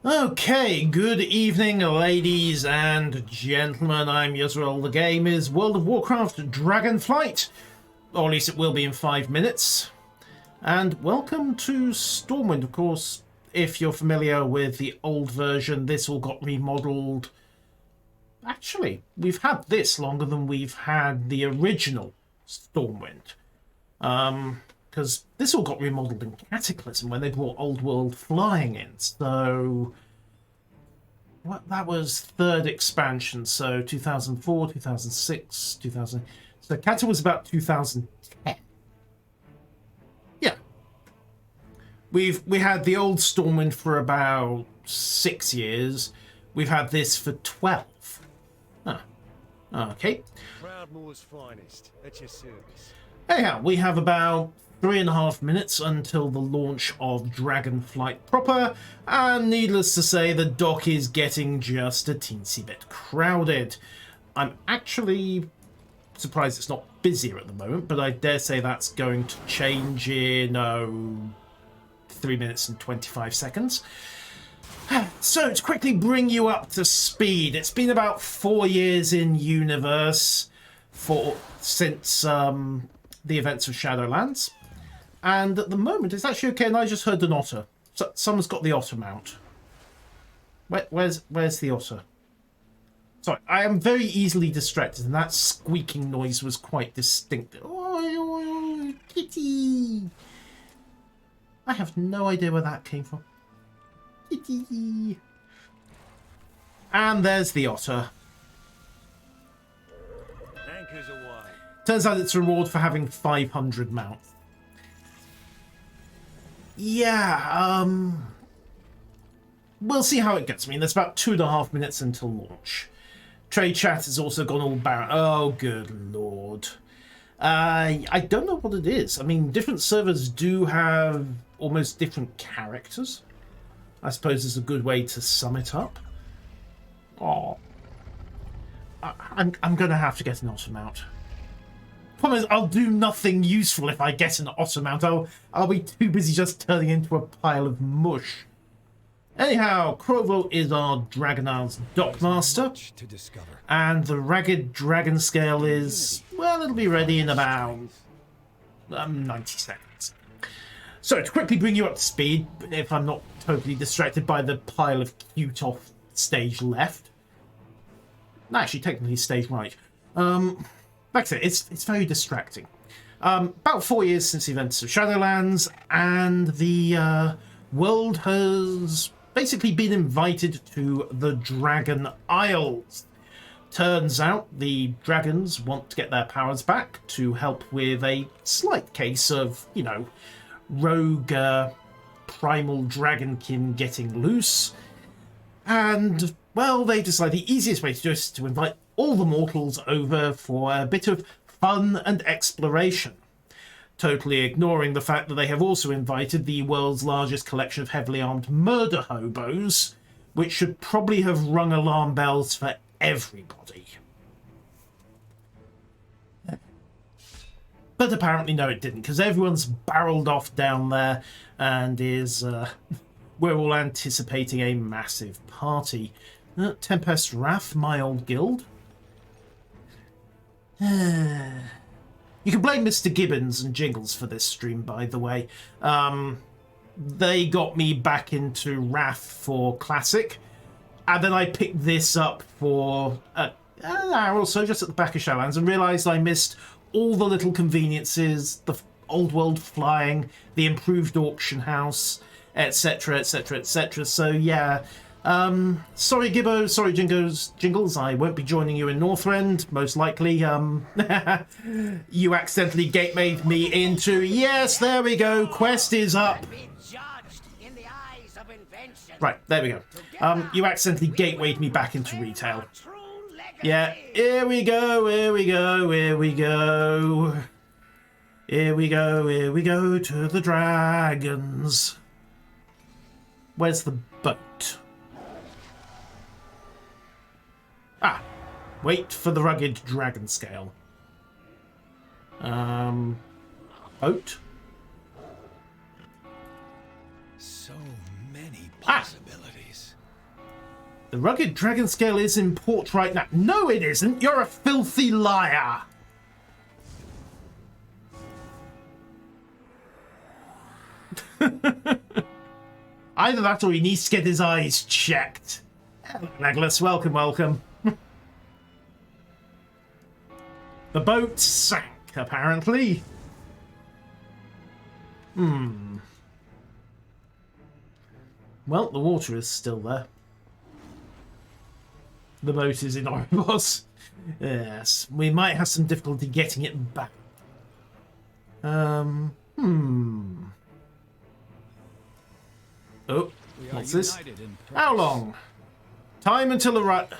Okay, good evening, ladies and gentlemen. I'm Yusrael. The game is World of Warcraft Dragonflight, or at least it will be in 5 minutes. And welcome to Stormwind. Of course, if you're familiar with the old version, this all got remodeled. Actually, we've had this longer than we've had the original Stormwind. Because this all got remodeled in Cataclysm when they brought Old World flying in. So that was third expansion. So 2004, 2006, 2000. So Cata was about 2010. Yeah, we had the old Stormwind for about 6 years. We've had this for 12. Okay. Proudmoore's finest at your service. Anyhow, we have about 3.5 minutes until the launch of Dragonflight proper, and needless to say, the dock is getting just a teensy bit crowded. I'm actually surprised it's not busier at the moment, but I dare say that's going to change in 3 minutes and 25 seconds. So, to quickly bring you up to speed, it's been about 4 years in universe since the events of Shadowlands. And at the moment, it's actually okay, and I just heard an otter. So, someone's got the otter mount. Where's the otter? Sorry, I am very easily distracted, and that squeaking noise was quite distinct. Oh, kitty! I have no idea where that came from. Kitty! And there's the otter. Anchors away. Turns out it's a reward for having 500 mounts. Yeah, we'll see how it gets. I mean, there's about 2.5 minutes until launch. Trade chat has also gone all barren. Oh, good lord. I don't know what it is. I mean, different servers do have almost different characters. I suppose is a good way to sum it up. Oh, I'm going to have to get an otter mount. Problem is, I'll do nothing useful if I get an otter mount. I'll be too busy just turning into a pile of mush. Anyhow, Krovo is our Dragon Isles Dockmaster, and the Ragged Dragon Scale is, well, it'll be ready in about 90 seconds. So, to quickly bring you up to speed, if I'm not totally distracted by the pile of cute off stage left. Actually, technically stage right. Like I said, it's very distracting. About 4 years since the events of Shadowlands, and the world has basically been invited to the Dragon Isles. Turns out the dragons want to get their powers back to help with a slight case of, you know, rogue primal dragonkin getting loose. And, well, they decide the easiest way to do it is to invite all the mortals over for a bit of fun and exploration, totally ignoring the fact that they have also invited the world's largest collection of heavily armed murder hobos, which should probably have rung alarm bells for everybody. But apparently no, it didn't, because everyone's barreled off down there and is we're all anticipating a massive party. Tempest Wrath, my old guild. You can blame Mr. Gibbons and Jingles for this stream, by the way. They got me back into Wrath for Classic, and then I picked this up for an hour or so just at the back of Shadowlands and realised I missed all the little conveniences, the old world flying, the improved auction house, etc, etc, etc. So yeah, sorry Gibbo, sorry Jingles, I won't be joining you in Northrend, most likely. You accidentally gate-made me into, yes, there we go, quest is up. Right, there we go. You accidentally gatewayed me back into retail. Yeah, here we go, here we go, here we go. Here we go, here we go to the dragons. Where's the boat? Ah, wait for the rugged dragon scale. Boat? So many possibilities. The rugged dragon scale is in port right now. No, it isn't. You're a filthy liar. Either that or he needs to get his eyes checked. Legolas, welcome, welcome. The boat sank, apparently. Well, the water is still there. The boat is in Oribos. Yes, we might have some difficulty getting it back. Oh, what's this? How long? Time until arrival.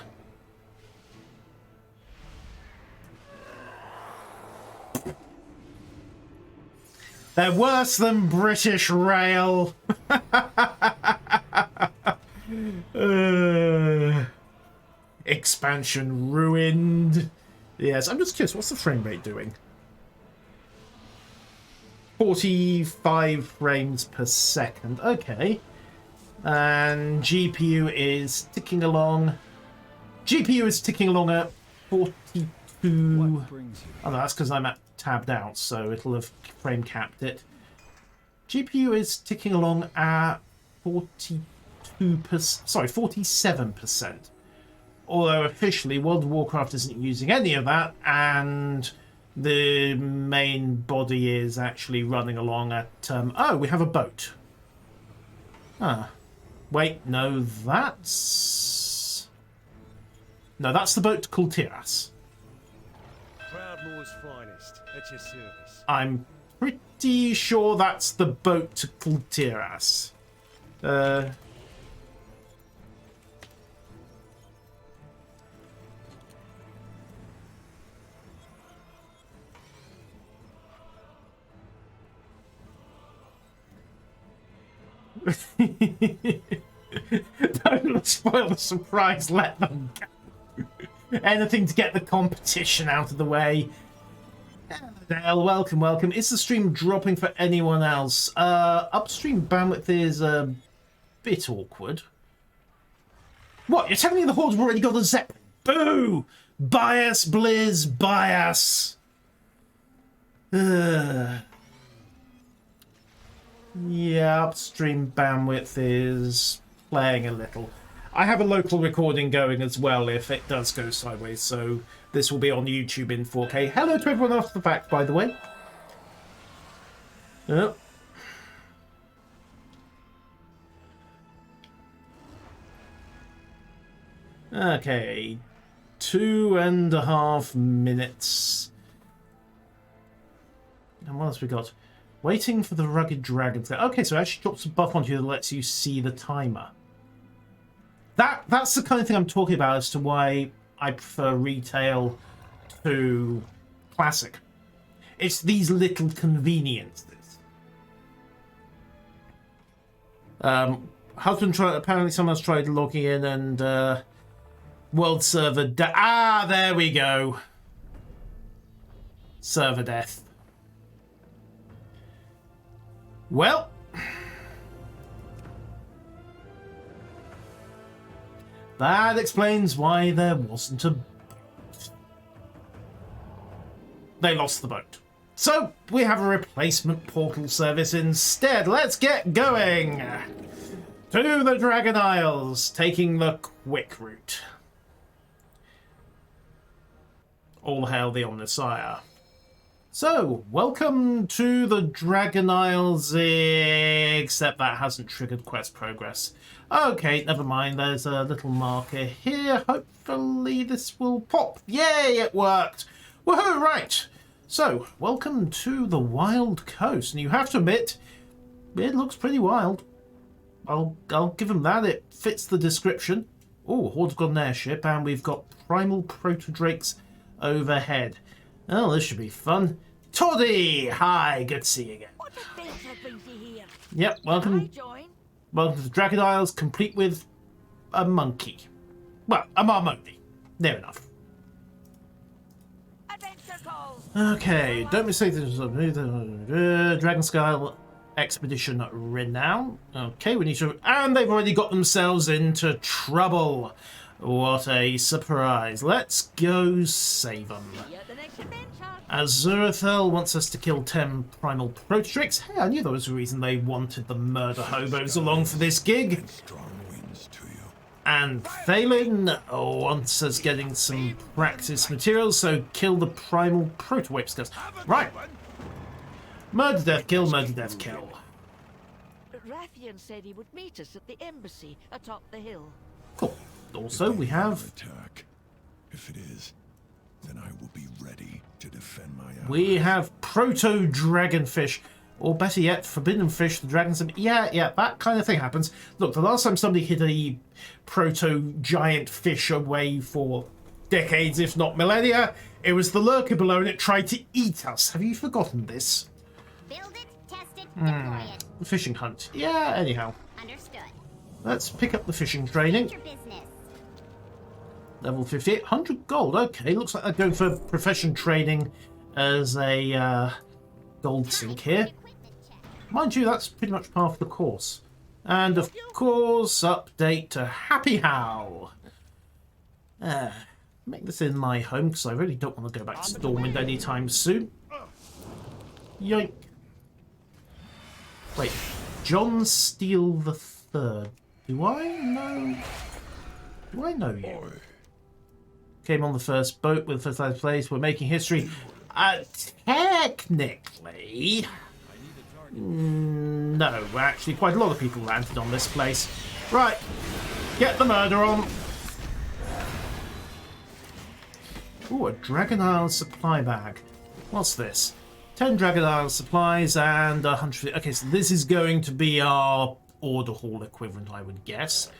They're worse than British Rail. Expansion ruined. Yes, I'm just curious, what's the frame rate doing? 45 frames per second. Okay. And GPU is ticking along. GPU is ticking along at 42. Oh, no, that's because I'm at tabbed out, so it'll have frame capped it. GPU is ticking along at 47%. Although officially World of Warcraft isn't using any of that, and the main body is actually running along at... oh, we have a boat. Ah. Wait, no, that's... No, that's the boat to Kultiras. Proudmoore's finest, at your service. I'm pretty sure that's the boat to Kultiras. Don't spoil the surprise, let them go. Anything to get the competition out of the way. Dale, welcome, welcome. Is the stream dropping for anyone else? Upstream bandwidth is a bit awkward. What, you're telling me the Horde's already got a Zeppelin? Boo! Bias, Blizz, bias! Yeah, upstream bandwidth is playing a little. I have a local recording going as well if it does go sideways, so this will be on YouTube in 4K. Hello to everyone after the fact, by the way. Oh. Okay, 2.5 minutes. And what else we got? Waiting for the rugged dragon. Okay, so it actually drops a buff onto you that lets you see the timer. That's the kind of thing I'm talking about as to why I prefer retail to classic. It's these little conveniences. Husband tried. Apparently, someone's tried logging in and world server. There we go. Server death. Well, that explains why there wasn't a boat. They lost the boat. So, we have a replacement portal service instead. Let's get going! To the Dragon Isles, taking the quick route. All hail the Omnissiah. So, welcome to the Dragon Isles, except that hasn't triggered quest progress. Okay, never mind, there's a little marker here. Hopefully this will pop. Yay, it worked! Woohoo, right! So, welcome to the Wild Coast, and you have to admit, it looks pretty wild. I'll give them that, it fits the description. Oh, Horde's got an airship, and we've got primal proto-drakes overhead. Oh, this should be fun. Toddy! Hi, good to see you again. What a adventure brings you here? Yep, welcome. Welcome to the Dragon Isles, complete with a monkey. Well, a marmoti. Near enough. Adventure calls. Okay, don't mistake this. Dragon Scale. Expedition Renown. Okay, we need to... And they've already got themselves into trouble. What a surprise. Let's go save them. See you at the next adventure. Azurathel wants us to kill 10 primal prototrix. Hey, I knew there was a reason they wanted the murder hobos along for this gig. Strong winds to you. And Thalen wants us getting some practice materials, so kill the primal proto-whipskers. Right. Murder, death, kill, murder, death, kill. Rathian said he would meet us at the embassy atop the hill. Cool. Also, we have... Attack. If it is, then I will be ready to defend my ally. We have proto-dragonfish. Or better yet, forbidden fish, the dragons... Yeah, that kind of thing happens. Look, the last time somebody hid a proto-giant fish away for decades, if not millennia, it was the lurker below and it tried to eat us. Have you forgotten this? Build it, test it, deploy it. The fishing hunt. Yeah, anyhow. Understood. Let's pick up the fishing training. Your business. Level 58, 100 gold. Okay, looks like they're going for profession training as a gold sink here. Equipment check. Mind you, that's pretty much part of the course. And of course, update to Happy How. Make this in my home because I really don't want to go back to Stormwind anytime soon. Yoink. Wait, John Steele the Third. Do I know? Do I know you? Came on the first boat with the first place. We're making history. Technically, no. Actually, quite a lot of people landed on this place. Right, get the murder on. Ooh, a Dragon Isle supply bag. What's this? 10 Dragon Isle supplies and 100... Okay, so this is going to be our order hall equivalent, I would guess.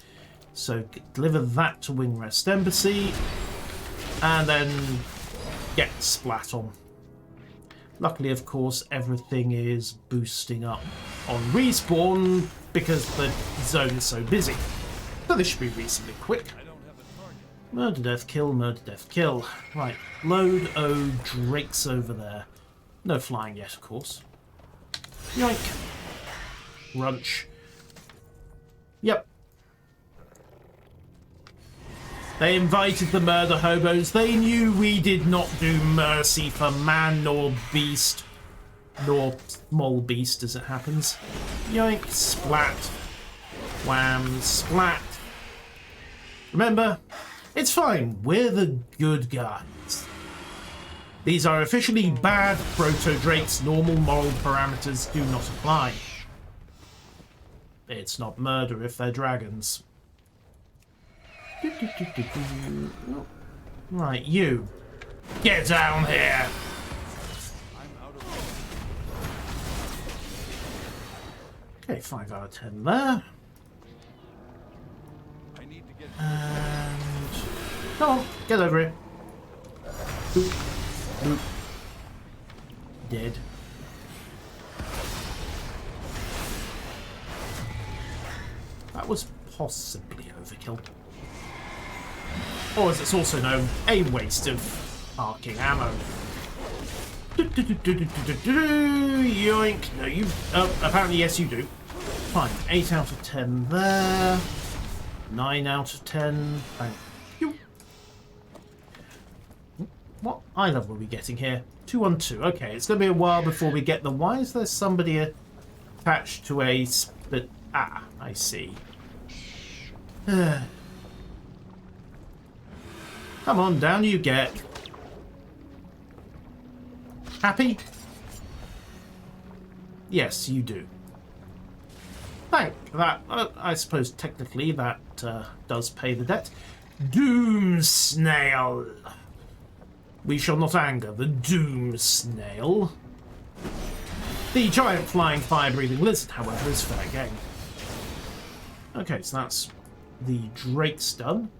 So deliver that to Wingrest Embassy. And then get splat on. Luckily, of course, everything is boosting up on respawn because the zone is so busy. So this should be reasonably quick. Murder, death, kill, murder, death, kill. Right, load Drakes over there. No flying yet, of course. Yoink. Runch. Yep. They invited the murder hobos. They knew we did not do mercy for man nor beast. Nor small beast, as it happens. Yoink, splat. Wham, splat. Remember, it's fine. We're the good guys. These are officially bad proto-drakes. Normal moral parameters do not apply. It's not murder if they're dragons. Right, you. Get down here! Okay, 5 out of 10 there. And... Come on, get over here. Boop. Boop. Dead. That was possibly overkill. Or as it's also known, a waste of parking ammo. Yoink. No, you... Oh, apparently yes you do. Fine. 8 out of 10 there. 9 out of 10. Thank you. What eye level are we getting here? 212. Okay, it's going to be a while before we get the... Why is there somebody attached to a... Ah, I see. Come on, down you get. Happy? Yes, you do. Thank that. I suppose technically that does pay the debt. Doom Snail. We shall not anger the Doom Snail. The giant flying fire-breathing lizard, however, is fair game. Okay, so that's the Drakes done.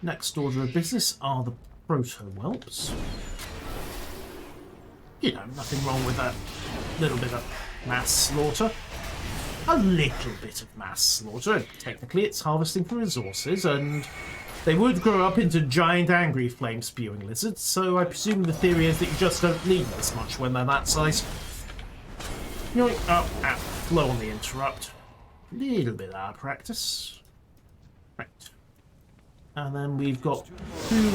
Next order of business are the proto-whelps. You know, nothing wrong with a little bit of mass slaughter. A little bit of mass slaughter. Technically, it's harvesting for resources, and they would grow up into giant angry flame-spewing lizards, so I presume the theory is that you just don't need this much when they're that size. Yoink up and flow on the interrupt. Little bit of practice. Right. And then we've got two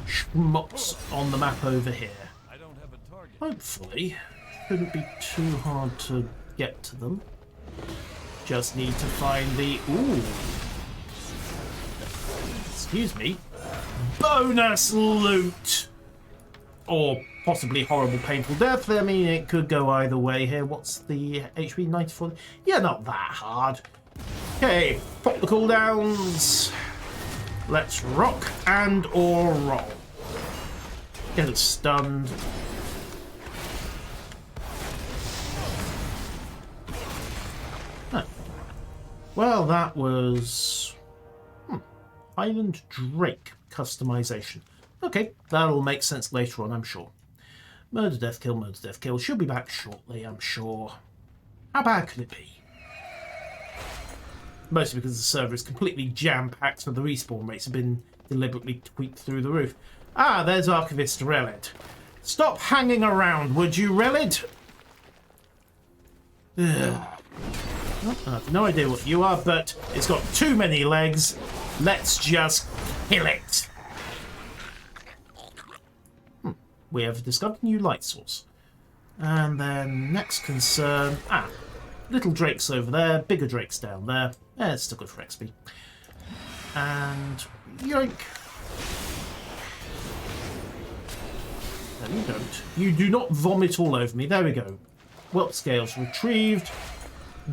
schmucks on the map over here. I don't have a target. Hopefully, shouldn't be too hard to get to them. Just need to find the... Ooh. Excuse me. Bonus loot! Or possibly horrible, painful death. I mean, it could go either way here. What's the HP? 94? Yeah, not that hard. Okay, pop the cooldowns. Let's rock and or roll. Get it stunned. Huh. Well, that was... Highland Drake customization. Okay, that'll make sense later on, I'm sure. Murder, death, kill, murder, death, kill. She'll be back shortly, I'm sure. How bad could it be? Mostly because the server is completely jam-packed, so the respawn rates have been deliberately tweaked through the roof. Ah, there's Archivist Relid. Stop hanging around, would you, Relid? Ugh. I have no idea what you are, but it's got too many legs. Let's just kill it. We have discovered a new light source. And then next concern... Ah, little drakes over there, bigger drakes down there. It's still good for XP. And... yoink. No, you don't. You do not vomit all over me. There we go. Whelp scales retrieved.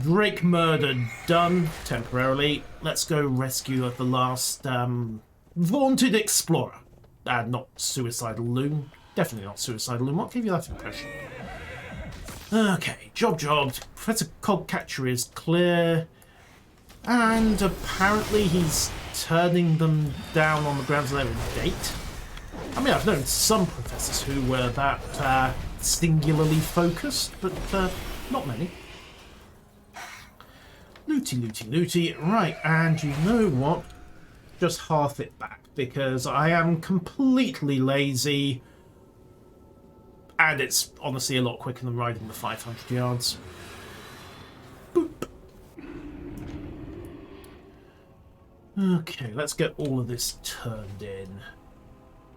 Drake murder done temporarily. Let's go rescue the last vaunted explorer. Not suicidal loon. Definitely not suicidal loon. What gave you that impression? Okay, jobbed. Professor Cogcatcher is clear. And apparently he's turning them down on the grounds they're in date. I mean, I've known some professors who were that singularly focused, but not many. Looty. Right, and you know what? Just half it back, because I am completely lazy. And it's honestly a lot quicker than riding the 500 yards. Boop. Okay, let's get all of this turned in.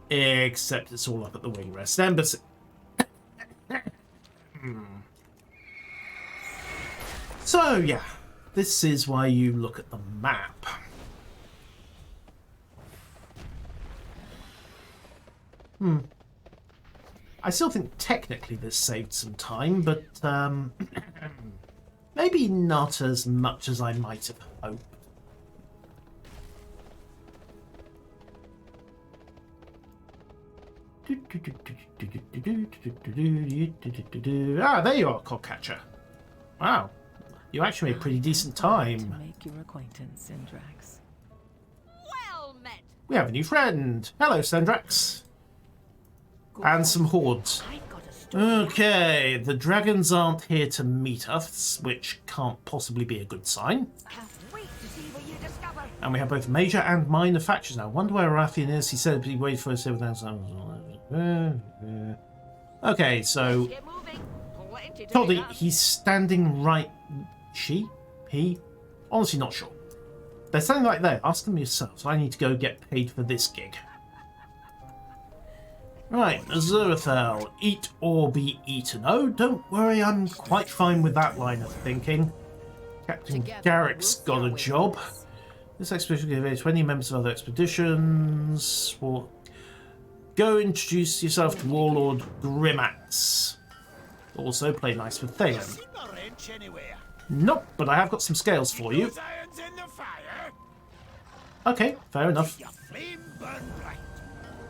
Except it's all up at the wing rest embassy. So, yeah. This is why you look at the map. I still think technically this saved some time, but maybe not as much as I might have hoped. Ah, there you are, Cogcatcher. Wow. You actually made pretty decent time. To make your acquaintance, Syndrax. Well met. We have a new friend. Hello, Syndrax. And some hordes. I've got a story. Okay, the dragons aren't here to meet us, which can't possibly be a good sign. Can't wait to see what you discover. And we have both major and minor factions now. Wonder where Rathian is. He said he waited for us without. Okay, so Get moving. Plenty to Toddy, pick up. he's standing right. She? He? Honestly, not sure. They're standing right there. Ask them yourselves. I need to go get paid for this gig. Right, Azurathel. Eat or be eaten. Oh, don't worry. I'm quite fine with that line of thinking. Captain Garrick's got a job. This expedition will give 20 members of other expeditions. Well, go introduce yourself to Warlord Grimax. Also, play nice with Theon. Nope, but I have got some scales for you. Okay, fair enough.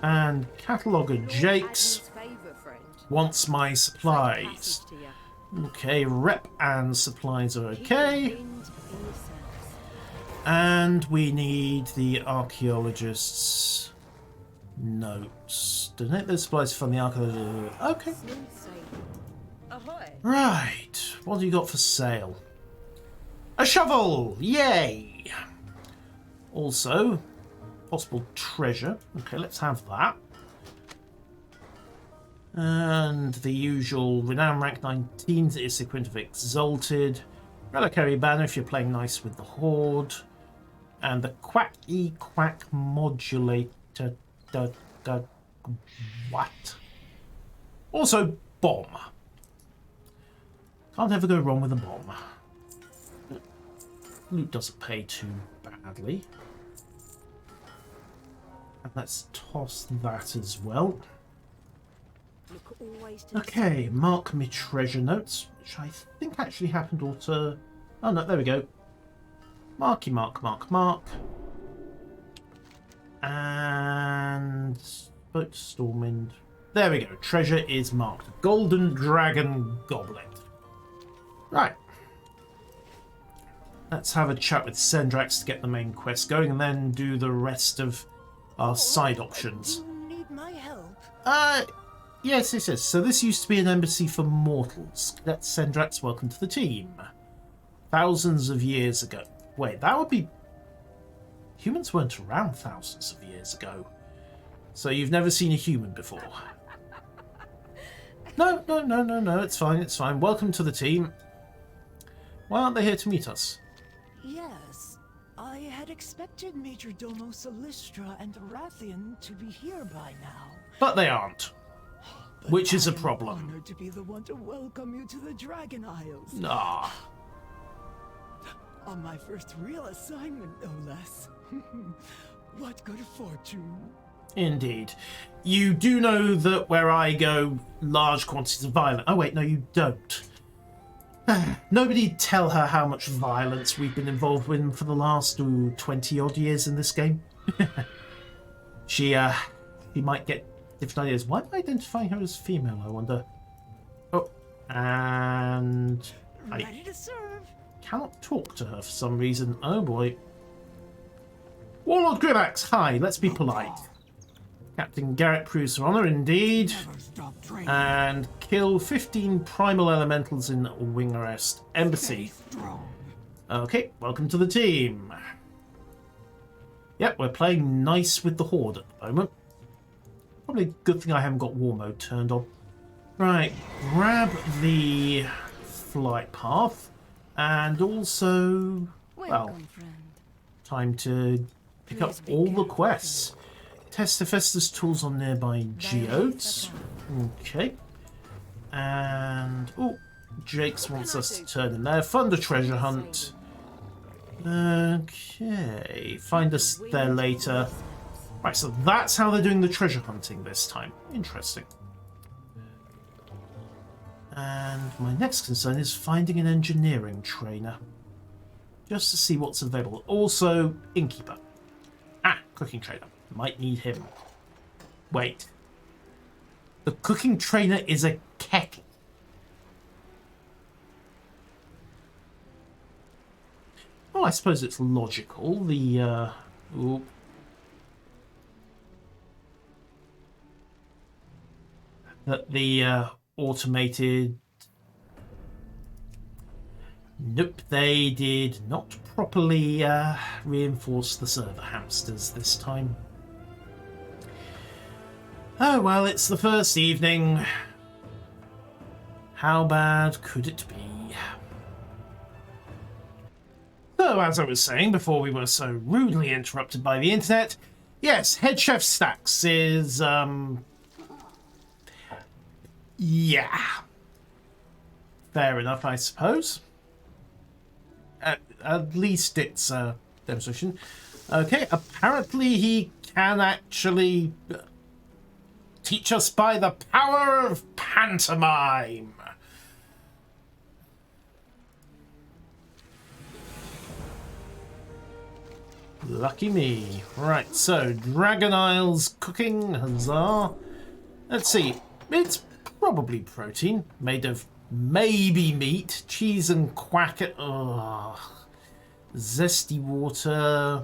And Cataloger Jakes wants my supplies. Okay, rep and supplies are okay. And we need the archaeologist's notes. Donate those supplies from the archaeologist. Okay. Right, what do you got for sale? A shovel! Yay! Also, possible treasure. Okay, let's have that. And the usual renown rank 19 is the equivalent of exalted. Reliquary banner if you're playing nice with the horde. And the quacky quack modulator. What? Also bomb. Can't ever go wrong with a bomb. Loot doesn't pay too badly. And let's toss that as well. Look always to Okay, mark me treasure notes, which I think actually happened auto. Oh no, there we go. Marky mark, mark, mark. And boat stormwind. There we go. Treasure is marked. Golden Dragon Goblet. Right. Let's have a chat with Sendrax to get the main quest going and then do the rest of our side options. You need my help? Yes, it is. So this used to be an embassy for mortals. Cadet Sendrax, welcome to the team. Thousands of years ago. Wait, that would be... Humans weren't around thousands of years ago. So you've never seen a human before? No, it's fine, it's fine. Welcome to the team. Why aren't they here to meet us? Yes. I had expected Major Domo Solistra and Rathian to be here by now. But they aren't. But Which is a I am problem. honored to be the one to welcome you to the Dragon Isles. Ah. On my first real assignment, no less. What good fortune. Indeed. You do know that where I go, large quantities of violence... Oh wait, no you don't. Nobody tell her how much violence we've been involved with for the last 20 odd years in this game. She might get different ideas. Why am I identifying her as female, I wonder? Oh, and Ready to serve. cannot talk to her for some reason. Oh boy. Warlord Grimax, hi, let's be polite. Captain Garrett proves her honour, indeed. And kill 15 primal elementals in Wingerest Embassy. Okay, welcome to the team. Yep, we're playing nice with the Horde at the moment. Probably a good thing I haven't got war mode turned on. Right, grab the flight path. And also, well, Welcome, friend. time to pick up Please be all the careful. quests. Test Hephaestus tools on nearby geodes. Okay. And, oh, Jakes wants us to turn in there. Fund a treasure hunt. Okay. Find us there later. Right, so that's how they're doing the treasure hunting this time. Interesting. And my next concern is finding an engineering trainer. Just to see what's available. Also, innkeeper. Ah, cooking trainer. Might need him. Wait. The cooking trainer is a kettle. Well, I suppose it's logical. The, ooh. That the, automated... Nope, they did not properly reinforce the server hamsters this time. Oh well, it's the first evening. How bad could it be? So, as I was saying before we were so rudely interrupted by the internet, yes, Head Chef Stacks is, yeah. Fair enough, I suppose. At least it's a demonstration. Okay, apparently he can actually teach us by the power of pantomime. Lucky me. Right, so Dragon Isles cooking, huzzah. Let's see, it's probably protein, made of maybe meat, cheese and quack. Ugh. Zesty water,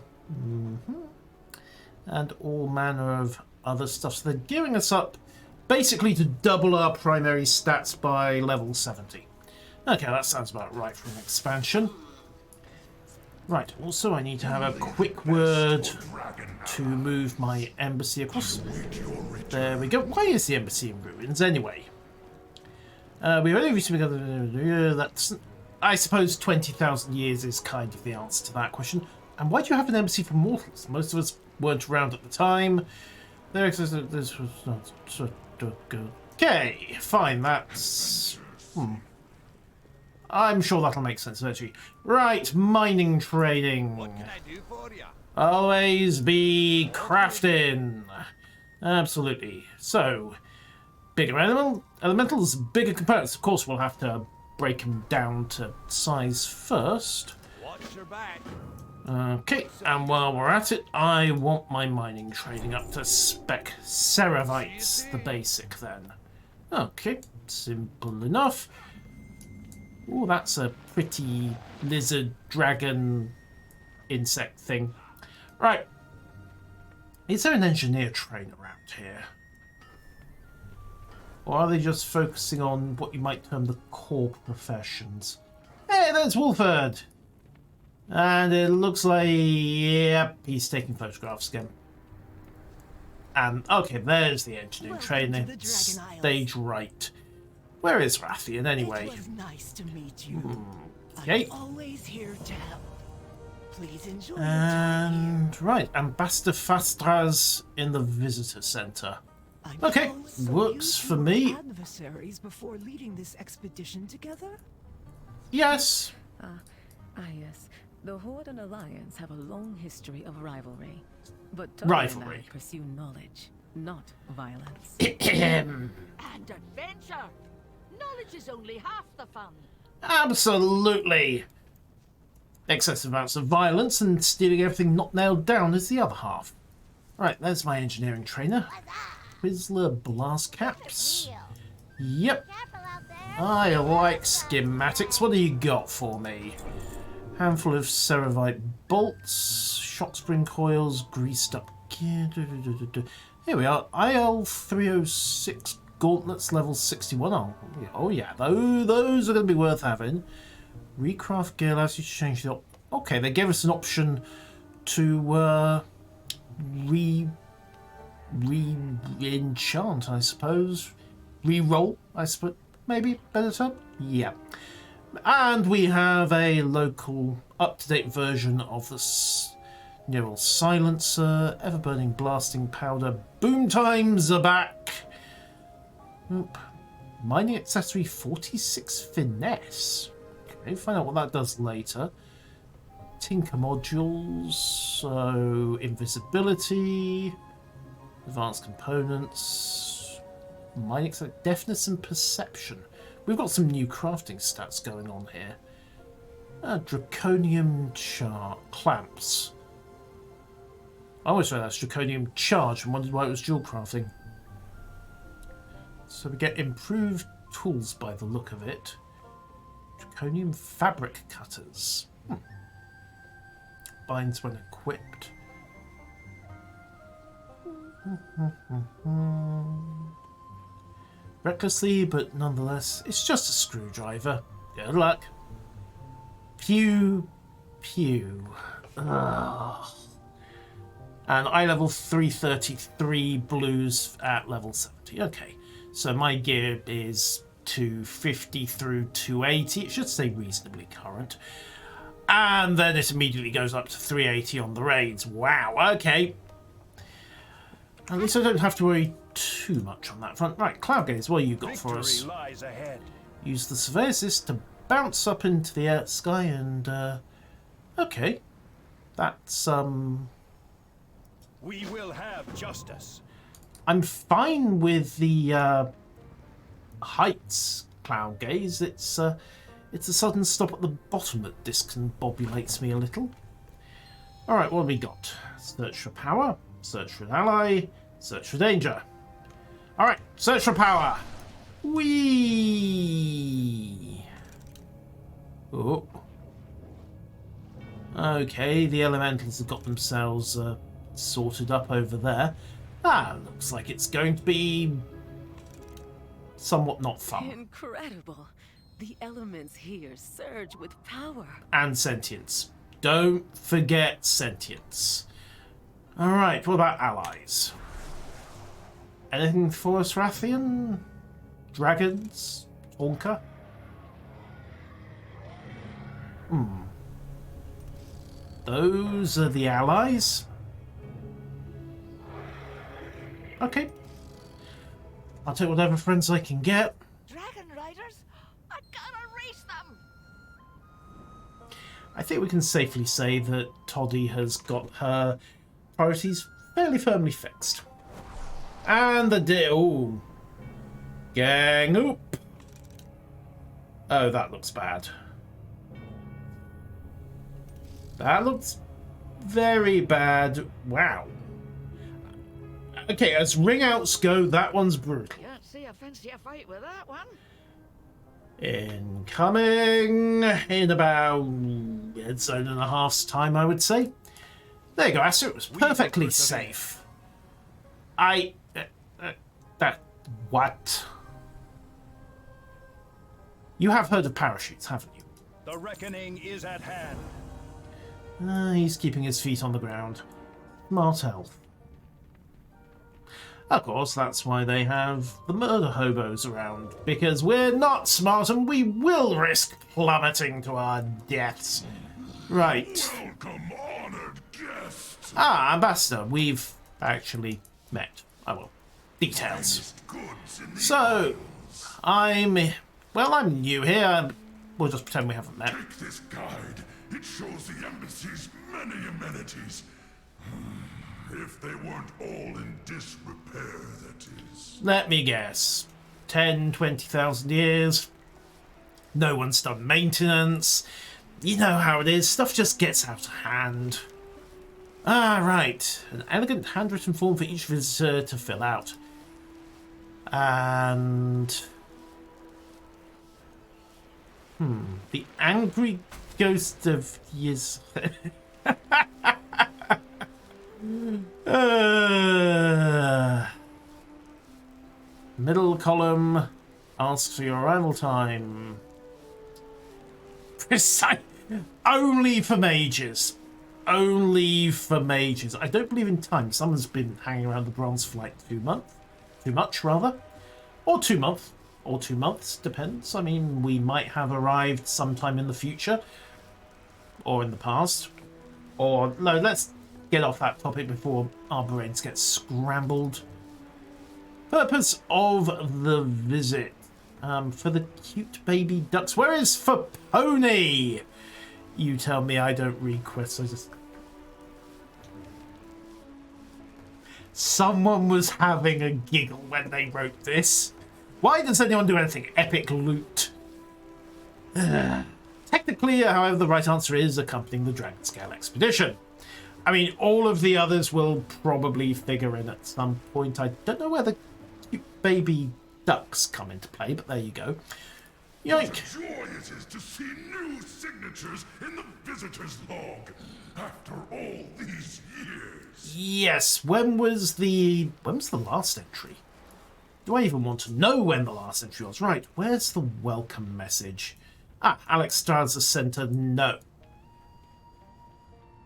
and all manner of other stuff. So they're gearing us up basically to double our primary stats by level 70. Okay, that sounds about right for an expansion. Right, also I need to have a quick word to move my embassy across. There we go. Why is the embassy in ruins anyway? We only recently got that's, I suppose 20,000 years is kind of the answer to that question. And why do you have an embassy for mortals? Most of us weren't around at the time. There existed. This was not so good. Okay, fine. That's. I'm sure that'll make sense eventually. Right, mining trading. What can I do for you? Always be crafting. Absolutely. So, bigger elementals, bigger components. Of course, we'll have to break them down to size first. Watch your back. Okay, and while we're at it, I want my mining trading up to spec Ceravites, the basic then. Okay, simple enough. Oh, that's a pretty lizard, dragon, insect thing. Right. Is there an engineer train around here? Or are they just focusing on what you might term the core professions? Hey, there's Wolford! And it looks like, yep, he's taking photographs again. And, okay, there's the engineering trainer. Stage right. Where is Rathian anyway? It was nice to meet you. Okay. I'm always here to help. Please enjoy your And, time here. right, Ambassador Fastraz in the visitor center. Okay, So works you for two me. were adversaries before leading this expedition together? Yes. Yes. The Horde and Alliance have a long history of rivalry. But Rivalry. and I pursue knowledge, not violence. And adventure. Knowledge is only half the fun. Absolutely. Excessive amounts of violence and stealing everything not nailed down is the other half. Right, there's my engineering trainer. Twizzler blast caps. Yep. Careful out there. I like schematics. What do you got for me? Handful of Ceravite bolts, shock spring coils, greased up gear. Here we are. IL 306 gauntlets, level 61. Oh yeah, those are going to be worth having. Recraft gear allows you to change the okay, they gave us an option to re-enchant, I suppose. Re-roll, I suppose. Maybe better term? Yeah. And we have a local up-to-date version of the neural silencer, ever-burning blasting powder. Boom times are back. Oop. Mining accessory 46 finesse. Okay, find out what that does later. Tinker modules, so invisibility, advanced components, mining deafness and perception. We've got some new crafting stats going on here. Draconium clamps. I always read that's draconium charge and wondered why it was dual crafting. So we get improved tools by the look of it. Draconium fabric cutters. Binds when equipped. Recklessly, but nonetheless, it's just a screwdriver. Good luck. Pew, pew. Ugh. And eye level 333, blues at level 70. Okay, so my gear is 250 through 280. It should stay reasonably current. And then it immediately goes up to 380 on the raids. Wow, okay. At least I don't have to worry too much on that front. Right, Cloud Gaze, what you got for us? Victory lies ahead. Use the Surveyor Assist to bounce up into the sky and... okay. That's, We will have justice. I'm fine with the, heights, Cloud Gaze. It's a sudden stop at the bottom that discombobulates me a little. Alright, what have we got? Search for power, search for an ally, search for danger. Alright, search for power. Whee! Oh. Okay, the elementals have got themselves sorted up over there. Looks like it's going to be somewhat not fun. Incredible. The elements here surge with power. And sentience. Don't forget sentience. Alright, what about allies? Anything for us, Rathian? Dragons? Tonka? Those are the allies? Okay. I'll take whatever friends I can get. Dragon riders? I gotta race them! I think we can safely say that Toddy has got her priorities fairly firmly fixed. And the deal. Gang oop. Oh, that looks bad. That looks very bad. Wow. Okay, as ring outs go, that one's brutal. Can't say I fancy a fight with that one. Incoming in about a zone and a half's time, I would say. There you go, Aster. It was perfectly safe. What? You have heard of parachutes, haven't you? The reckoning is at hand. He's keeping his feet on the ground. Smart elf. Of course, that's why they have the murder hobos around, because we're not smart and we will risk plummeting to our deaths. Right. Welcome, honored guests. Ah, Ambassador, we've actually met. I will. Details. Goods in the So, I'm new here. We'll just pretend we haven't met. Take this guide. It shows the embassy's many amenities. If they weren't all in disrepair, that is. Let me guess. 10, 20,000 years. No one's done maintenance. You know how it is. Stuff just gets out of hand. Ah, right. An elegant handwritten form for each visitor to fill out. And... The angry ghost of years... Middle column asks for your arrival time. Precise. Only for mages. Only for mages. I don't believe in time. Someone's been hanging around the Dragonflight too much, rather. Or 2 months. Or 2 months, depends. I mean, we might have arrived sometime in the future. Or in the past. Or, no, let's get off that topic before our brains get scrambled. Purpose of the visit. For the cute baby ducks. Where is for Pony? You tell me. I don't read quests. I just... Someone was having a giggle when they wrote this. Why does anyone do anything? Epic loot. Technically, however, the right answer is accompanying the Dragon Scale expedition. I mean, all of the others will probably figure in at some point. I don't know where the cute baby ducks come into play, but there you go. Yoink! What a joy it is to see new signatures in the visitor's log after all these years. Yes, when was the last entry? Do I even want to know when the last entry was? Right, where's the welcome message? Ah, Alex Straza sent a note.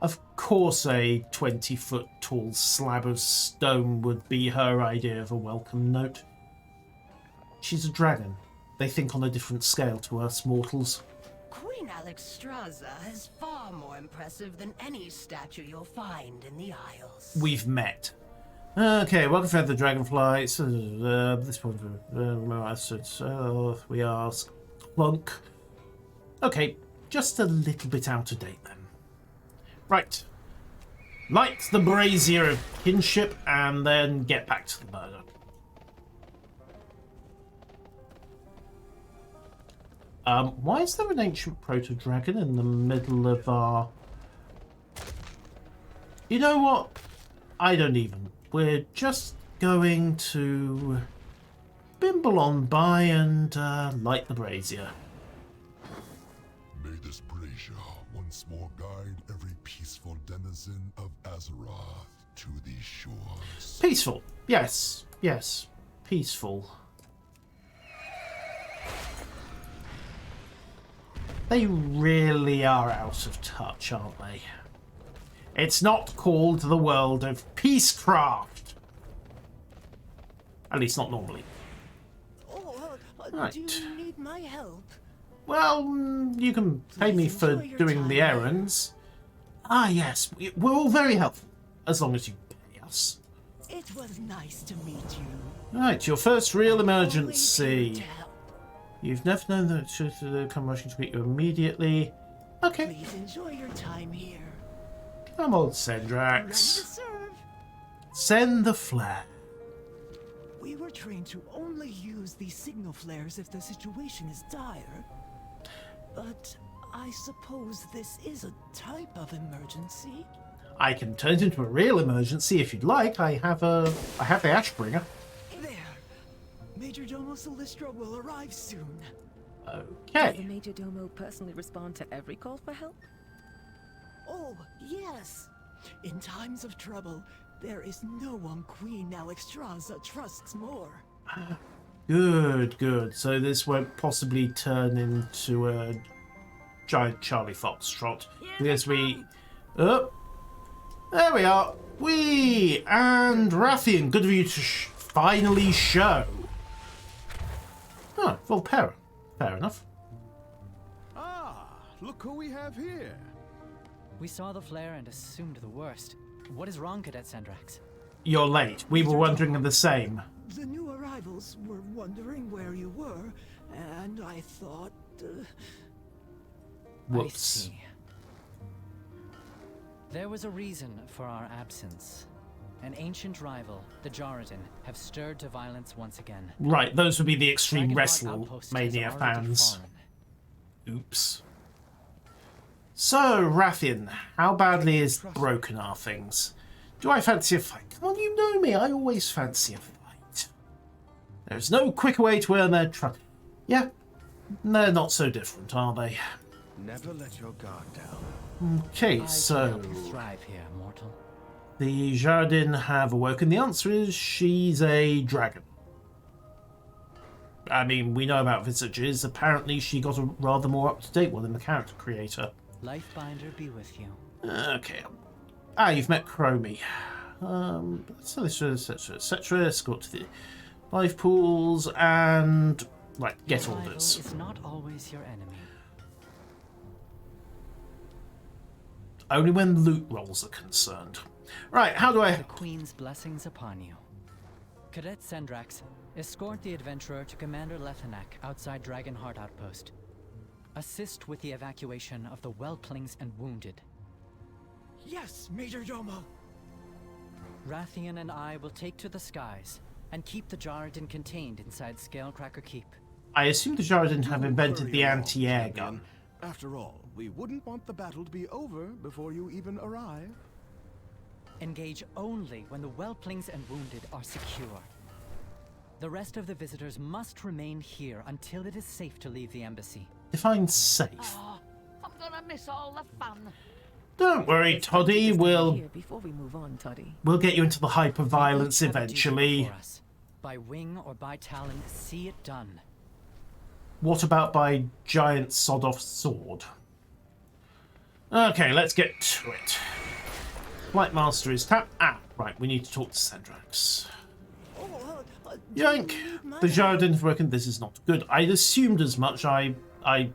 Of course a 20-foot tall slab of stone would be her idea of a welcome note. She's a dragon. They think on a different scale to us mortals. Queen Alexstrasza is far more impressive than any statue you'll find in the Isles. We've met. Okay, welcome to the Dragonflight. This point, we ask. Clunk. Okay, just a little bit out of date then. Right. Light the brazier of kinship and then get back to the murder. Why is there an ancient proto-dragon in the middle of our... You know what? I don't even. We're just going to bimble on by and light the brazier. May this brazier once more guide every peaceful denizen of Azeroth to these shores. Peaceful. Yes. Yes. Peaceful. They really are out of touch, aren't they? It's not called the world of Peacecraft. At least not normally. Oh, Right. do you need my help? Well, you can pay me for enjoy your doing time the here. errands. Ah, yes. We're all very helpful. As long as you pay us. It was nice to meet you. Right, your first real Always here emergency. to help. You've never known the truth to come rushing to meet you immediately. Okay, Please enjoy your time here. come on, Ready to Sendrax. serve. Send the flare. We were trained to only use the signal flares if the situation is dire. But I suppose this is a type of emergency. I can turn it into a real emergency if you'd like. I have the Ashbringer. There. Major Domo Solistra will arrive soon. Does the Okay. Major Domo personally respond to every call for help? Oh, yes. In times of trouble, there is no one Queen Alexstrasza trusts more. Good, good. So this won't possibly turn into a giant Charlie Foxtrot. Because we... Oh, there we are. We and Rathian. Good of you to finally show. Oh, Volpera. Fair enough. Ah, look who we have here. We saw the flare and assumed the worst. What is wrong, Cadet Sendrax? You're late. We were wondering the same. The new arrivals were wondering where you were, and I thought... I Whoops. see. There was a reason for our absence. An ancient rival, the Jaredin, have stirred to violence once again. Right, those would be the Extreme Dragonflight Outpost has WrestleMania already fans. fallen. Oops. So, Rathian, how badly is broken are things? Do I fancy a fight? Come on, you know me. I always fancy a fight. There's no quicker way to earn their trust. Yeah, they're not so different, are they? Never let your guard down. Okay, I so can help you thrive here, mortal. the Jardin have awoken. The answer is she's a dragon. I mean, we know about Visages. Apparently, she got a rather more up-to-date one than the character creator. Lifebinder be with you. Okay. Ah, you've met Chromie. So this, etc., etc. Escort to the life pools and right, get Your rival orders. is not always your enemy. Only when loot rolls are concerned. Right, how do I? The Queen's blessings upon you. Cadet Sendrax, escort the adventurer to Commander Lethanak outside Dragonheart Outpost. Assist with the evacuation of the whelplings and wounded. Yes, Major Domo. Rathian and I will take to the skies and keep the Jaredin contained inside Scalecracker Keep. I assume the Jardin have Don't invented worry the along, anti-air champion. gun. After all, we wouldn't want the battle to be over before you even arrive. Engage only when the whelplings and wounded are secure. The rest of the visitors must remain here until it is safe to leave the embassy. Define safe. Oh, I'm gonna miss all the fun. Don't worry, Toddy. Just We'll here before we move on, Toddy. get you into the hyper-violence We each have a duty eventually. before us. By wing or by talon, see it done. What about by giant sod-off sword? Okay, let's get to it. Flight Master is tapped. Ah, right, we need to talk to Sendrax. Oh, do Yank! you need my The help? Jardin have broken. This is not good. I'd assumed as much. I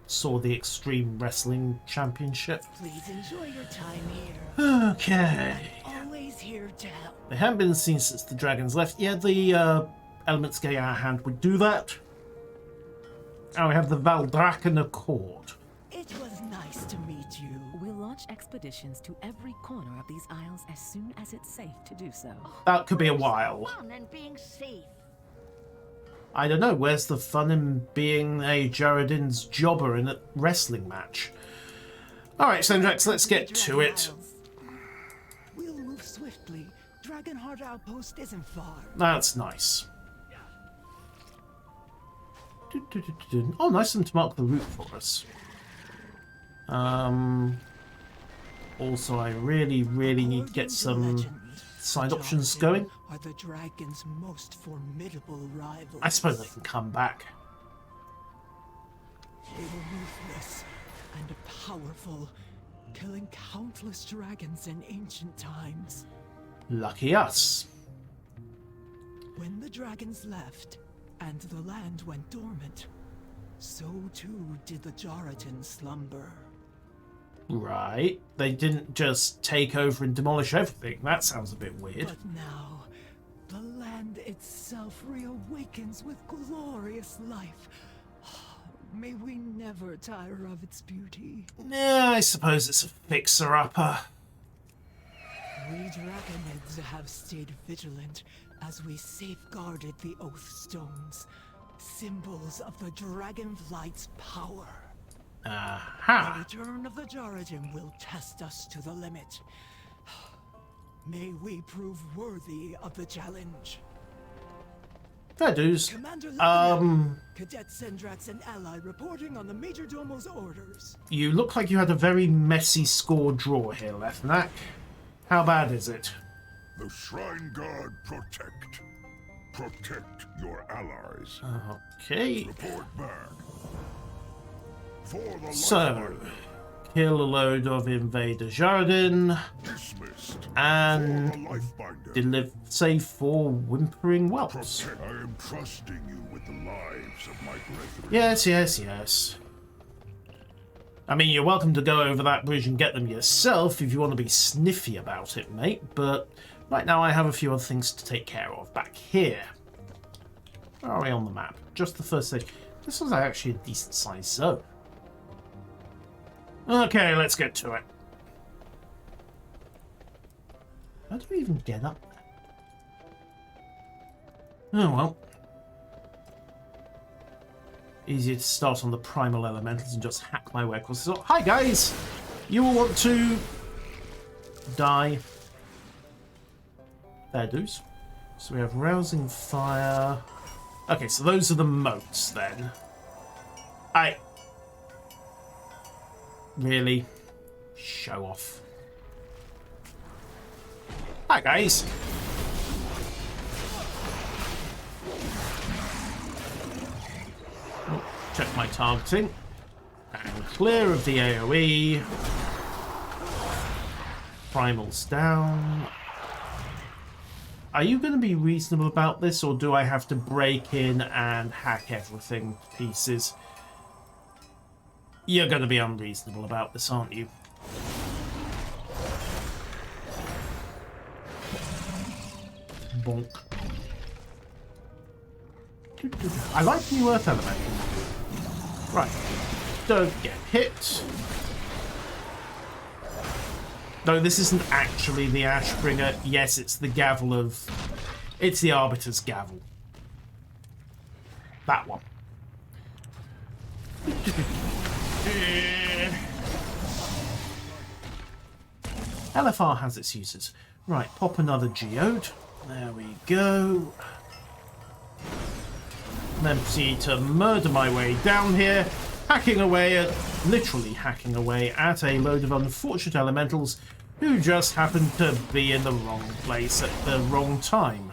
saw the Extreme Wrestling Championship. Please enjoy your time here. Okay. Always here to help. They haven't been seen since the dragons left. Yeah, the elements getting out of hand would do that. And we have the Valdraken Accord. It was nice to meet you. We'll launch expeditions to every corner of these isles as soon as it's safe to do so. That could be a Where's the while. fun in being safe. I don't know. Where's the fun in being a Jaredin's jobber in a wrestling match? Alright, Sendrax, let's get to it. We'll move swiftly. Dragonheart Outpost isn't far. That's nice. Oh, nice of them to mark the route for us. Also, I really need to get some side options going. Are the dragon's most formidable rivals. I suppose they can come back. They were ruthless and powerful, killing countless dragons in ancient times. Lucky us. When the dragons left, and the land went dormant, so too did the Jaratin slumber. Right. They didn't just take over and demolish everything. That sounds a bit weird. But now, the land itself reawakens with glorious life. May we never tire of its beauty. Yeah, I suppose it's a fixer-upper. We Dragonids have stayed vigilant as we safeguarded the Oath Stones, symbols of the Dragonflight's power. Aha. The return of the Jaratin will test us to the limit. May we prove worthy of the challenge. Fair dues. Commander Cadet Sendrax and ally reporting on the Major Domo's orders. You look like you had a very messy score draw here, Lethnak. How bad is it? The Shrine Guard protect. Protect your allies. Okay. Report back. For the So, kill a load of Invader Jardin dismissed. and For the Lifebinder. deliver save for Whimpering Whelps. Protect. I am trusting you with the lives of my brethren. Yes, yes, yes. I mean, you're welcome to go over that bridge and get them yourself if you want to be sniffy about it, mate, but right now I have a few other things to take care of back here. Where are we on the map? Just the first thing. This was actually a decent sized zone. Okay, let's get to it. How do we even get up there? Oh well. Easier to start on the primal elementals and just hack my way across. So, hi guys! You will want to die. Fair dues. So we have rousing fire. Okay, so those are the moats then. Really? Show off. Hi guys! Oh, check my targeting. And clear of the AoE. Primals down. Are you going to be reasonable about this, or do I have to break in and hack everything to pieces? You're going to be unreasonable about this, aren't you? Bonk. I like New Earth Elemental. Right. Don't get hit. No, this isn't actually the Ashbringer. Yes, it's the gavel of... It's the Arbiter's gavel. That one. LFR has its uses. Right, pop another geode. There we go. Then proceed to murder my way down here, hacking away at, literally hacking away at a load of unfortunate elementals who just happened to be in the wrong place at the wrong time.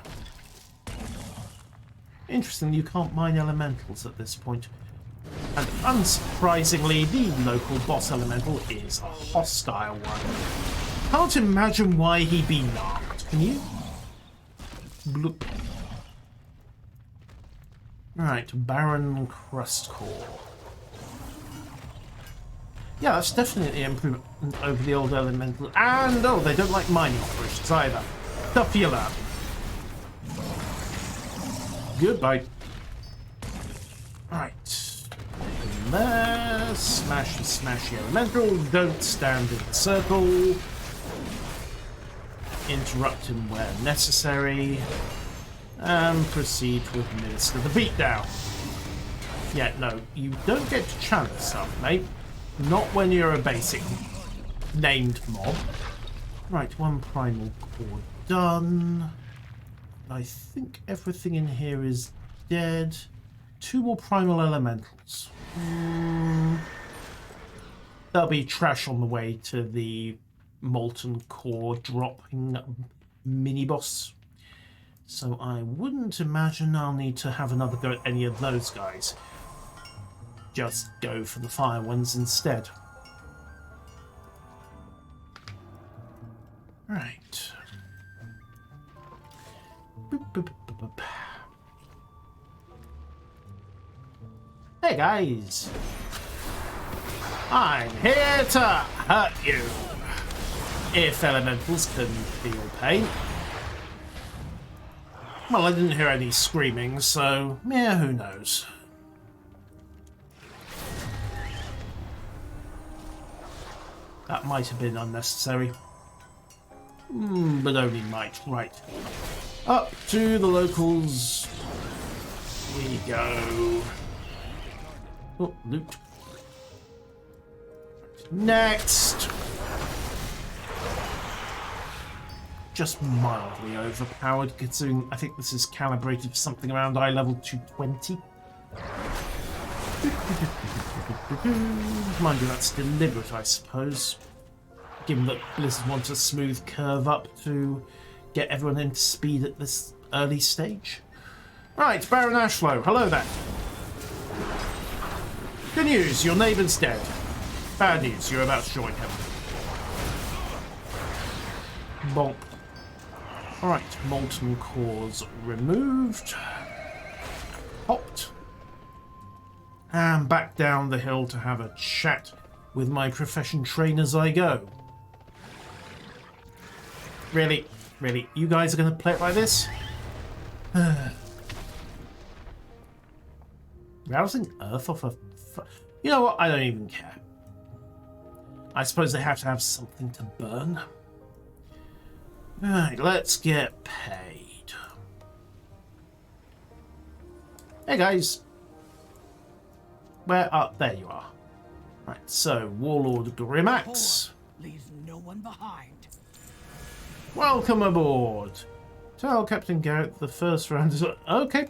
Interesting, you can't mine elementals at this point. And unsurprisingly, the local boss elemental is a hostile one. Can't imagine why he'd be narked, can you? Bloop. Right, Baron Crust Core. Yeah, that's definitely an improvement over the old elemental. And, oh, they don't like mining operations either. Tough you lad. Goodbye. Right. In there. Smashy, smashy elemental. Don't stand in the circle. Interrupt him where necessary. And proceed to administer the beatdown. Yeah, no, you don't get to challenge stuff, mate. Not when you're a basic named mob. Right, one primal core done. I think everything in here is dead. Two more primal elementals. There'll be trash on the way to the molten core dropping mini-boss. So I wouldn't imagine I'll need to have another go at any of those guys. Just go for the fire ones instead. Right. Boop, boop, boop, boop. Hey guys! I'm here to hurt you! If elementals can feel pain. Well, I didn't hear any screaming, so yeah, who knows. That might have been unnecessary. But only might. Right. Up to the locals we go. Oh, loot. Next! Just mildly overpowered, considering I think this is calibrated for something around eye level 220. Mind you, that's deliberate, I suppose. Given that Blizzard wants a smooth curve up to get everyone into speed at this early stage. Right, Baron Ashlow, hello there. Good news, your neighbour's dead. Bad news, you're about to join him. Bonk. Alright, molten cores removed. Hopped. And back down the hill to have a chat with my profession train as I go. Really? Really? You guys are going to play it like this? Rousing Earth off a... You know what? I don't even care. I suppose they have to have something to burn. Right, let's get paid. Hey guys. Where are... There you are. Right, so Warlord Grimax. Leaves no one behind. Welcome aboard. Tell Captain Garrett the first round is... Okay.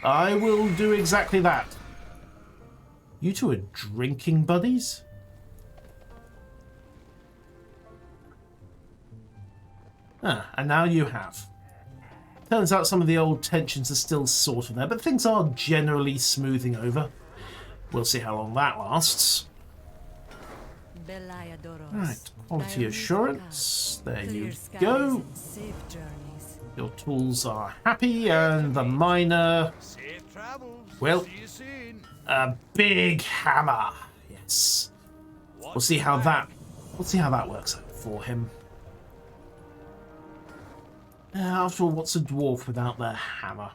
I will do exactly that. You two are drinking buddies? Ah, and now you have. Turns out some of the old tensions are still sort of there, but things are generally smoothing over. We'll see how long that lasts. Right, quality assurance. There you go. Your tools are happy, and the miner... Well, a big hammer. Yes. We'll see how that works out for him. After all, what's a dwarf without their hammer?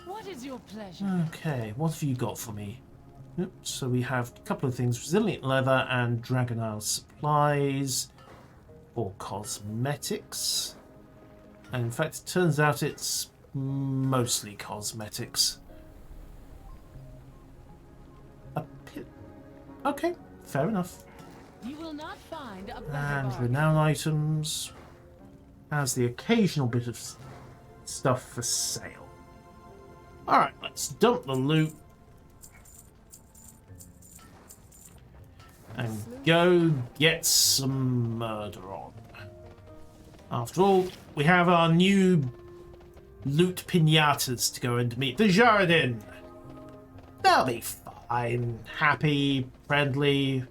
What is your pleasure? Okay, what have you got for me? Yep, so we have a couple of things: resilient leather and Dragonflight supplies or cosmetics. And in fact, it turns out it's mostly cosmetics. Okay, fair enough. You will not find a And renown items has the occasional bit of stuff for sale. Alright, let's dump the loot and go get some murder on. After all, we have our new loot pinatas to go and meet the Jaredin. They'll be fine, happy, friendly.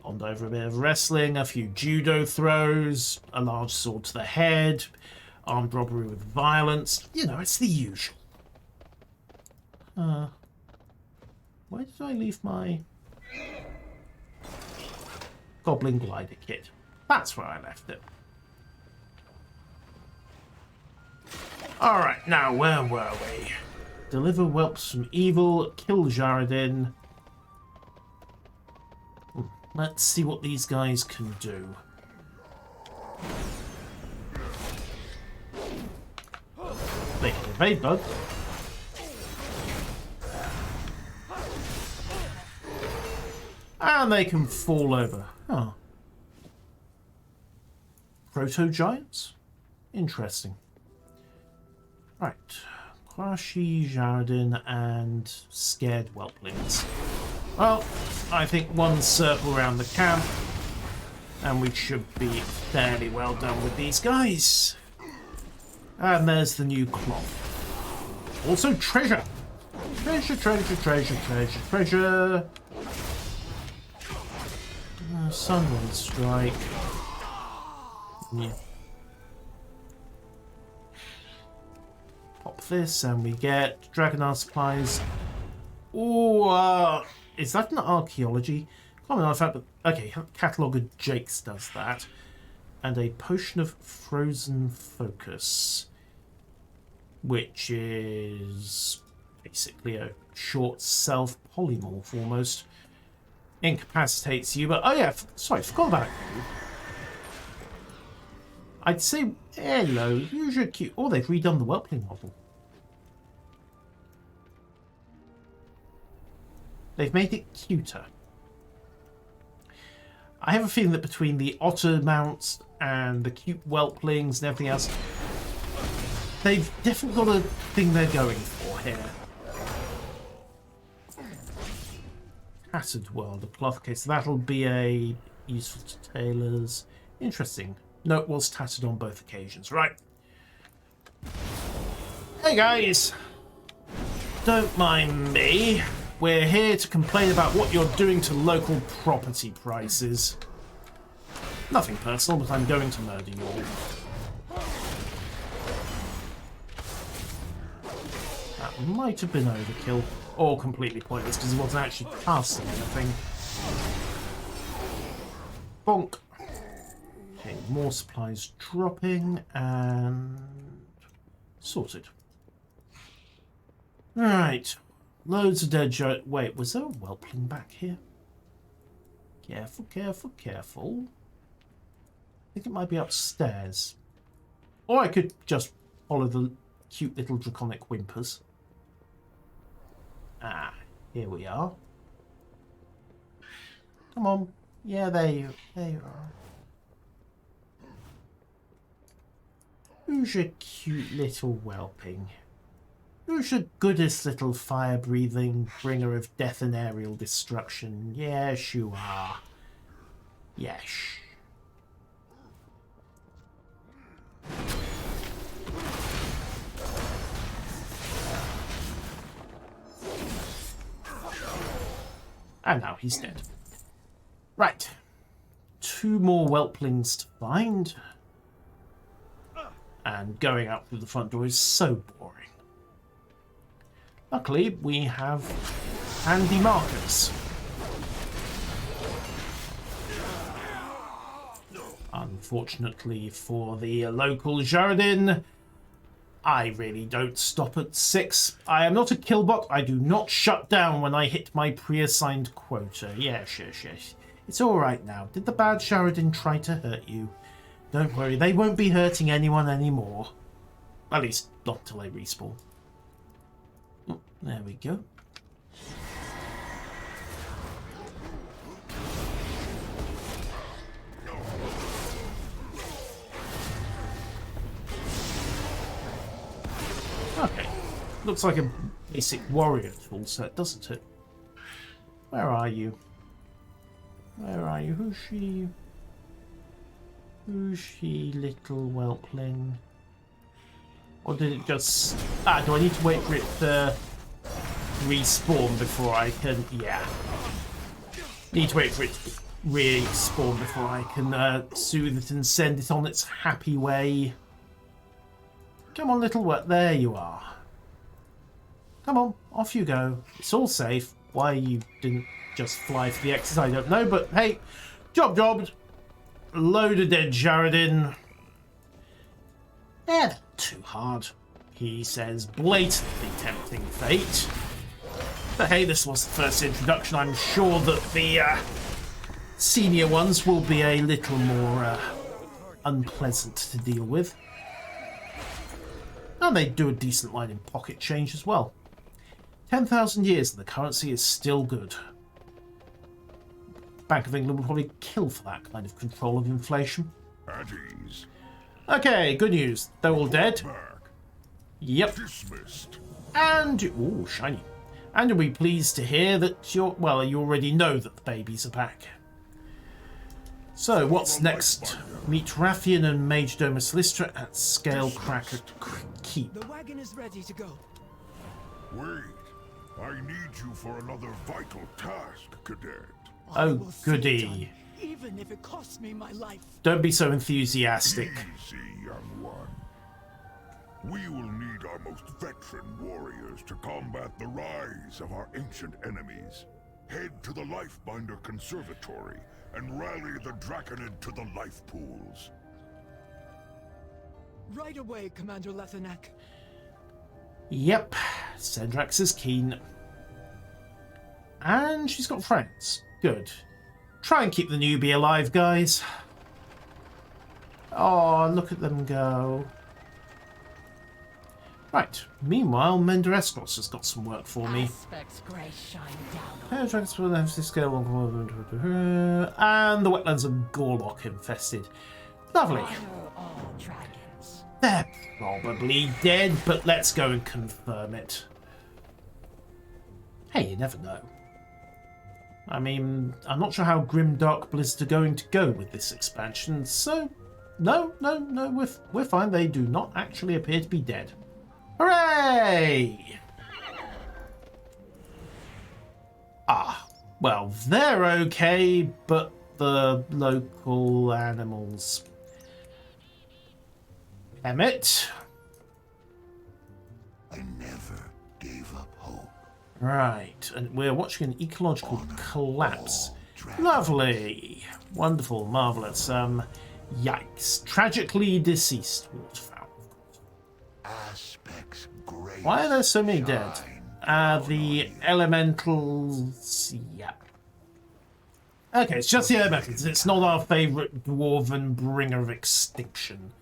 Bond over a bit of wrestling, a few judo throws, a large sword to the head, armed robbery with violence. You know, it's the usual. Where did I leave my Goblin Glider kit? That's where I left it. Alright, now where were we? Deliver whelps from evil, kill Jaredin. Let's see what these guys can do. They can evade, bud. And they can fall over. Oh. Proto-giants? Interesting. Right. Quashi, Jaredin, and scared whelplings. Well, I think one circle around the camp, and we should be fairly well done with these guys. And there's the new cloth. Also treasure! Treasure, treasure, treasure, treasure, treasure! Sunrise strike. from you. Pop this and we get Dragon supplies. Ooh, is that an archaeology? Common artifact, but okay, Catalogue of Jakes does that. And a potion of frozen focus, which is basically a short self polymorph almost. Incapacitates you, but oh yeah, sorry, forgot about you. I'd say hello, you're cute. Oh, they've redone the whelpling model. They've made it cuter. I have a feeling that between the otter mounts and the cute whelplings and everything else, they've definitely got a thing they're going for here. Tattered world, a cloth. Okay, so that'll be a useful to tailors. Interesting. No, it was tattered on both occasions. Right. Hey guys! Don't mind me. We're here to complain about what you're doing to local property prices. Nothing personal, but I'm going to murder you all. That might have been overkill. Or completely pointless, because he wasn't actually casting anything. Bonk. Okay, more supplies dropping, and... sorted. Alright. Loads of dead giant... Wait, was there a whelpling back here? Careful, careful, careful. I think it might be upstairs. Or I could just follow the cute little draconic whimpers. Ah, here we are. Come on. Yeah, there you are. Who's your cute little whelping? Who's your goodest little fire-breathing bringer of death and aerial destruction? Yes, you are. Yes. And now he's dead. Right. 2 more whelplings to find. And going out through the front door is so boring. Luckily, we have handy markers. Unfortunately for the local Jaredin, I really don't stop at 6. I am not a killbot. I do not shut down when I hit my pre-assigned quota. Yes. It's alright now. Did the bad Jaredin try to hurt you? Don't worry, they won't be hurting anyone anymore. At least, not until they respawn. Oh, there we go. Okay. Looks like a basic warrior tool set, doesn't it? Where are you? Where are you? Who's she? Who's she, little whelpling? Or did it just... Ah, do I need to wait for it to respawn before I can... Yeah. Need to wait for it to respawn before I can soothe it and send it on its happy way. Come on, little whelp. There you are. Come on, off you go. It's all safe. Why you didn't just fly for the X's, I don't know, but hey, jobbed. Load of dead Jaredin. Eh, too hard, he says, blatantly tempting fate. But hey, this was the first introduction. I'm sure that the senior ones will be a little more unpleasant to deal with. And they do a decent line in pocket change as well. 10,000 years and the currency is still good. Bank of England will probably kill for that kind of control of inflation. At ease. Okay, good news. They're all dead. Back. Yep. Dismissed. And... ooh, shiny. And you'll be pleased to hear that you're... well, you already know that the babies are back. So, what's next? Meet Raffian and Mage Domus Lystra at Scalecracker Keep. The wagon is ready to go. Wait. I need you for another vital task, Cadet. Oh, goody. even if it costs me my life. Don't be so enthusiastic. Easy, young one. We will need our most veteran warriors to combat the rise of our ancient enemies. Head to the Lifebinder Conservatory and rally the Draconid to the life pools. Right away, Commander Lethanek. Yep, Sendrax is keen. And she's got friends. Good. Try and keep the newbie alive, guys. Oh, look at them go. Right. Meanwhile, Menderestros has got some work for me. Aspect's grace shine down on and the wetlands are Gorlock infested. Lovely. honor all dragons. They're probably dead, but let's go and confirm it. Hey, you never know. I mean, I'm not sure how Grim Dark Blizzard are going to go with this expansion, so no, we're fine. They do not actually appear to be dead. Hooray! Ah, well, they're okay, but the local animals. Emmett. I never gave up hope. Right, and we're watching an ecological collapse. Lovely. Wonderful, marvellous. Yikes. Tragically deceased waterfowl. Aspect's grace. Why are there so many dead? The elementals... yeah. Okay, it's just the elementals. It's not our favourite dwarven bringer of extinction.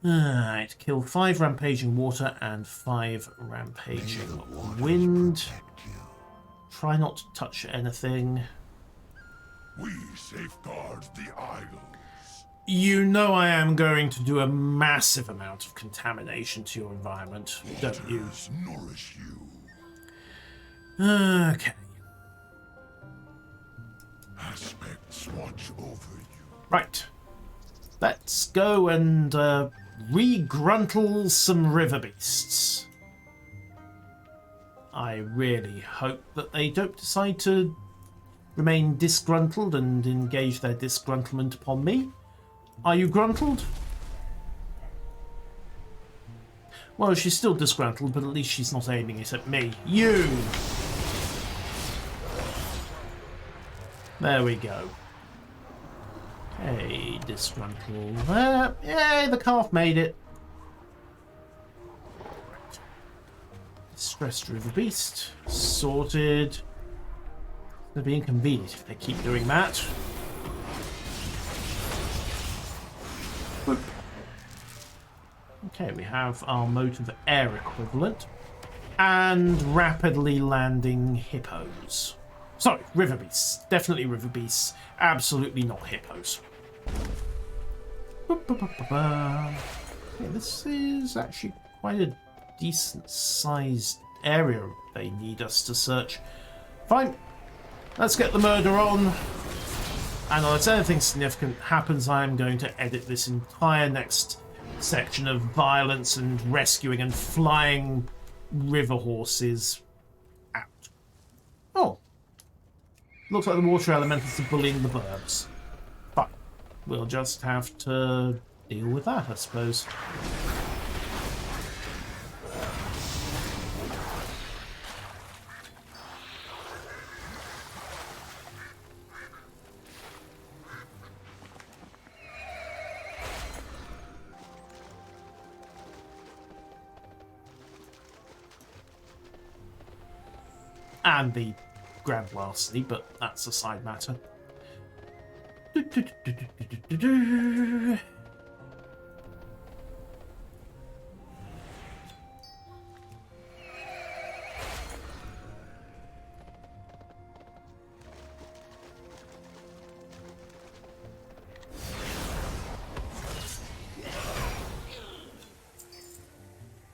Alright, kill 5 rampaging water and 5 rampaging wind. Try not to touch anything. We safeguard the Isles. You know I am going to do a massive amount of contamination to your environment, don't you? Waters nourish you. Okay. Aspects watch over you. Right. Let's go and re-gruntle some river beasts. I really hope that they don't decide to remain disgruntled and engage their disgruntlement upon me. Are you gruntled? Well, she's still disgruntled, but at least she's not aiming it at me. You! There we go. Hey, disgruntled. Yay, the calf made it. Distressed river beast. Sorted. It'll be inconvenient if they keep doing that. Boop. Okay, we have our motive air equivalent. And rapidly landing hippos. Sorry, river beasts. Definitely river beasts. Absolutely not hippos. Yeah, this is actually quite a decent sized area they need us to search. Fine. Let's get the murder on. And unless anything significant happens, I'm going to edit this entire next section of violence and rescuing and flying river horses out. Oh. Looks like the water elementals are bullying the birds. But we'll just have to deal with that, I suppose. And the grand larceny, but that's a side matter.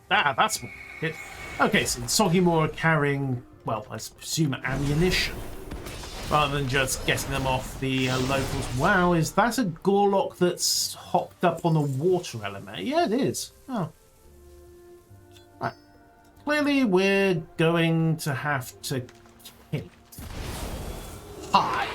Ah, that's more it. Okay, so Sogimore are carrying, well, I presume ammunition, rather than just getting them off the locals. Wow, is that a Gorlock that's hopped up on a water element? Yeah, it is. Oh. Right. Clearly, we're going to have to kill it. Hi.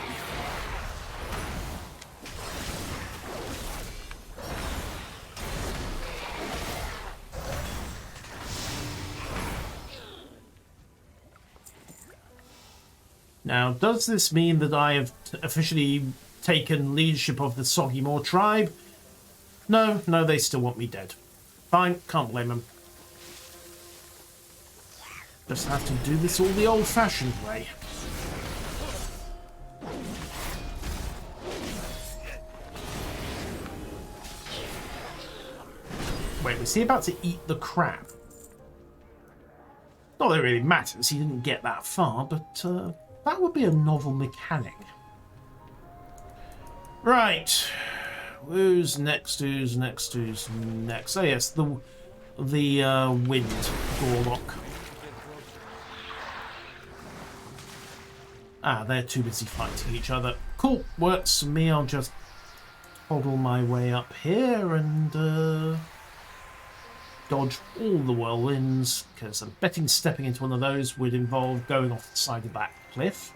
Now, does this mean that I have officially taken leadership of the Soggy Moor tribe? No, they still want me dead. Fine, can't blame them. Just have to do this all the old-fashioned way. Wait, was he about to eat the crab? Not that it really matters, he didn't get that far, but that would be a novel mechanic. Right. Who's next? Oh yes, the wind Gorlock. Ah, they're too busy fighting each other. Cool, works for me. I'll just toddle my way up here and dodge all the whirlwinds, because I'm betting stepping into one of those would involve going off the side of that cliff.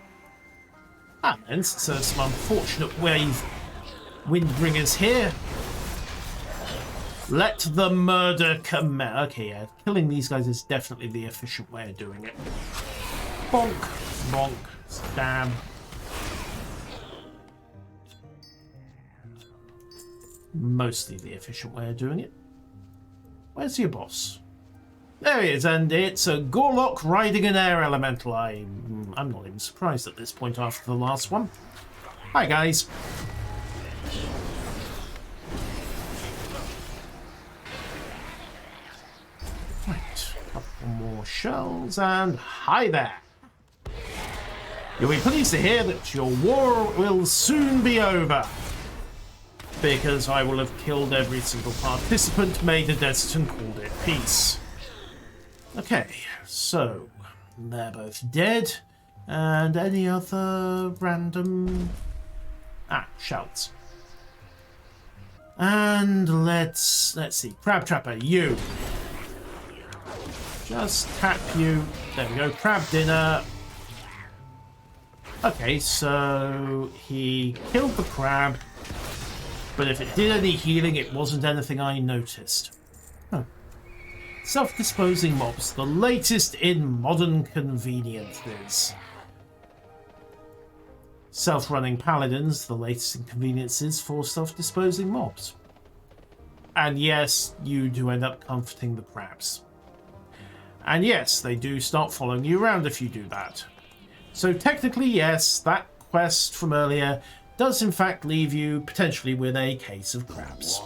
And then, so some unfortunate wave windbringers here. Let the murder commence. Okay, yeah, killing these guys is definitely the efficient way of doing it. Bonk, bonk, stab. Mostly the efficient way of doing it. Where's your boss? There he is, and it's a Gorlock riding an air elemental. I'm not even surprised at this point after the last one. Hi, guys. Right, couple more shells, and hi there. You'll be pleased to hear that your war will soon be over, because I will have killed every single participant, made a desert, and called it peace. Okay, so they're both dead, and any other random shouts. And let's see, Crab Trapper, you. Just tap you. There we go, crab dinner. Okay, so he killed the crab, but if it did any healing, it wasn't anything I noticed. Huh. Self-disposing mobs, the latest in modern conveniences. Self-running paladins, the latest inconveniences for self-disposing mobs. And yes, you do end up comforting the crabs. And yes, they do start following you around if you do that. So technically, yes, that quest from earlier does in fact leave you potentially with a case of crabs.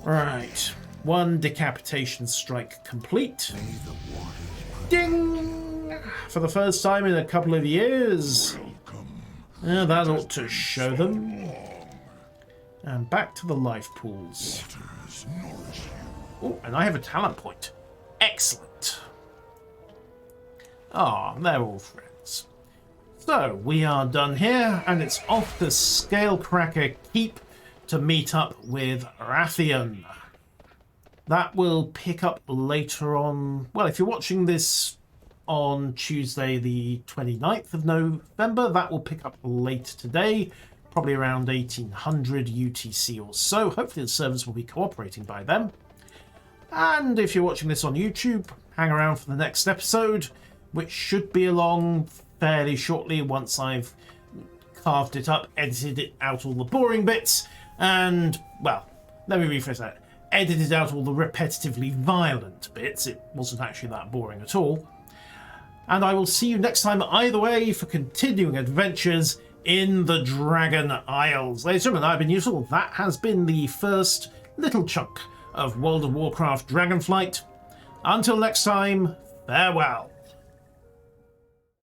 Right, one decapitation strike complete. Ding! For the first time in a couple of years. Yeah, that ought to show them. And back to the life pools. Oh, and I have a talent point. Excellent. Ah, they're all friends. So, we are done here, and it's off to Scalecracker Keep to meet up with Rathian. That will pick up later on. Well, if you're watching this on Tuesday the 29th of November, that will pick up later today, probably around 1800 UTC or so. Hopefully the servers will be cooperating by then. And if you're watching this on YouTube, hang around for the next episode, which should be along fairly shortly once I've carved it up, edited out all the boring bits, and, well, let me rephrase that. Edited out all the repetitively violent bits. It wasn't actually that boring at all. And I will see you next time either way for continuing adventures in the Dragon Isles. Ladies and gentlemen, I've been useful. That has been the first little chunk of World of Warcraft Dragonflight. Until next time, farewell.